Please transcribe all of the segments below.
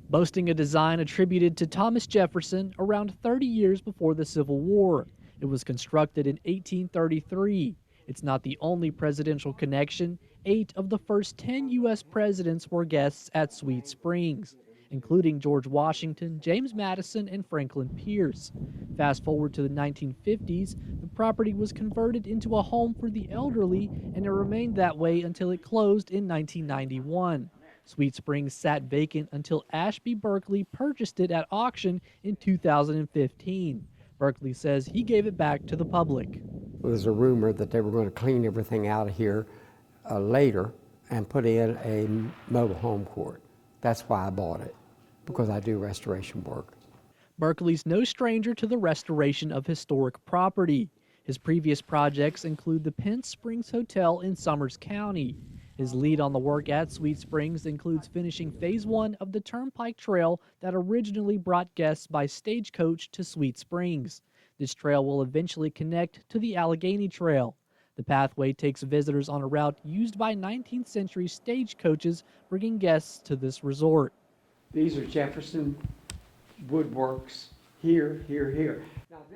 boasting a design attributed to Thomas Jefferson around 30 years before the Civil War. It was constructed in 1833. It's not the only presidential connection. 8 of the first 10 U.S. presidents were guests at Sweet Springs, including George Washington, James Madison, and Franklin Pierce. Fast forward to the 1950s, the property was converted into a home for the elderly, and it remained that way until it closed in 1991. Sweet Springs sat vacant until Ashby Berkeley purchased it at auction in 2015. Berkeley says he gave it back to the public. There's a rumor that they were going to clean everything out of here later and put in a mobile home court. That's why I bought it, because I do restoration work. Berkeley's no stranger to the restoration of historic property. His previous projects include the Pence Springs Hotel in Summers County. His lead on the work at Sweet Springs includes finishing Phase 1 of the Turnpike Trail that originally brought guests by stagecoach to Sweet Springs. This trail will eventually connect to the Allegheny Trail. The pathway takes visitors on a route used by 19th century stagecoaches, bringing guests to this resort. These are Jefferson woodworks here.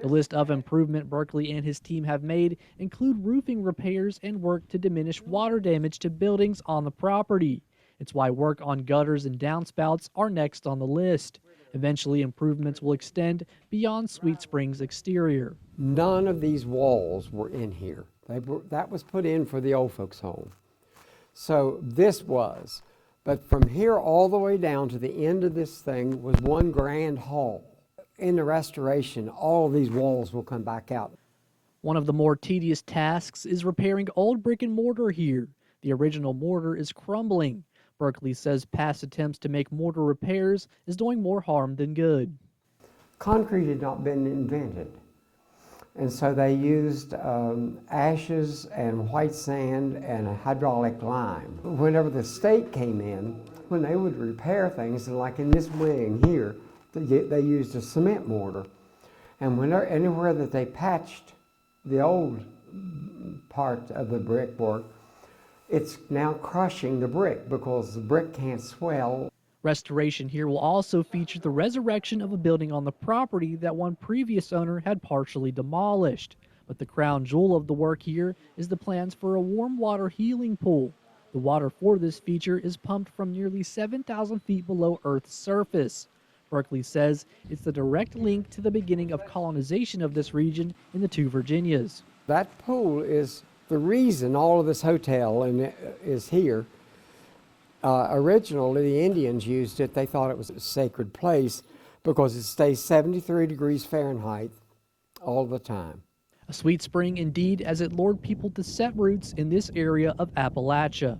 The list of improvement Berkeley and his team have made include roofing repairs and work to diminish water damage to buildings on the property. It's why work on gutters and downspouts are next on the list. Eventually, improvements will extend beyond Sweet Springs' exterior. None of these walls were in here. That was put in for the old folks' home. So this was. But from here all the way down to the end of this thing was one grand hall. In the restoration, all of these walls will come back out. One of the more tedious tasks is repairing old brick and mortar here. The original mortar is crumbling. Berkeley says past attempts to make mortar repairs is doing more harm than good. Concrete had not been invented. And so they used ashes and white sand and a hydraulic lime. Whenever the state came in, when they would repair things, like in this wing here, they used a cement mortar. And anywhere that they patched the old part of the brickwork, it's now crushing the brick because the brick can't swell. Restoration here will also feature the resurrection of a building on the property that one previous owner had partially demolished. But the crown jewel of the work here is the plans for a warm water healing pool. The water for this feature is pumped from nearly 7,000 feet below Earth's surface. Berkeley says it's the direct link to the beginning of colonization of this region in the two Virginias. That pool is the reason all of this hotel is here. Originally, the Indians used it. They thought it was a sacred place because it stays 73 degrees Fahrenheit all the time. A sweet spring indeed, as it lured people to set roots in this area of Appalachia.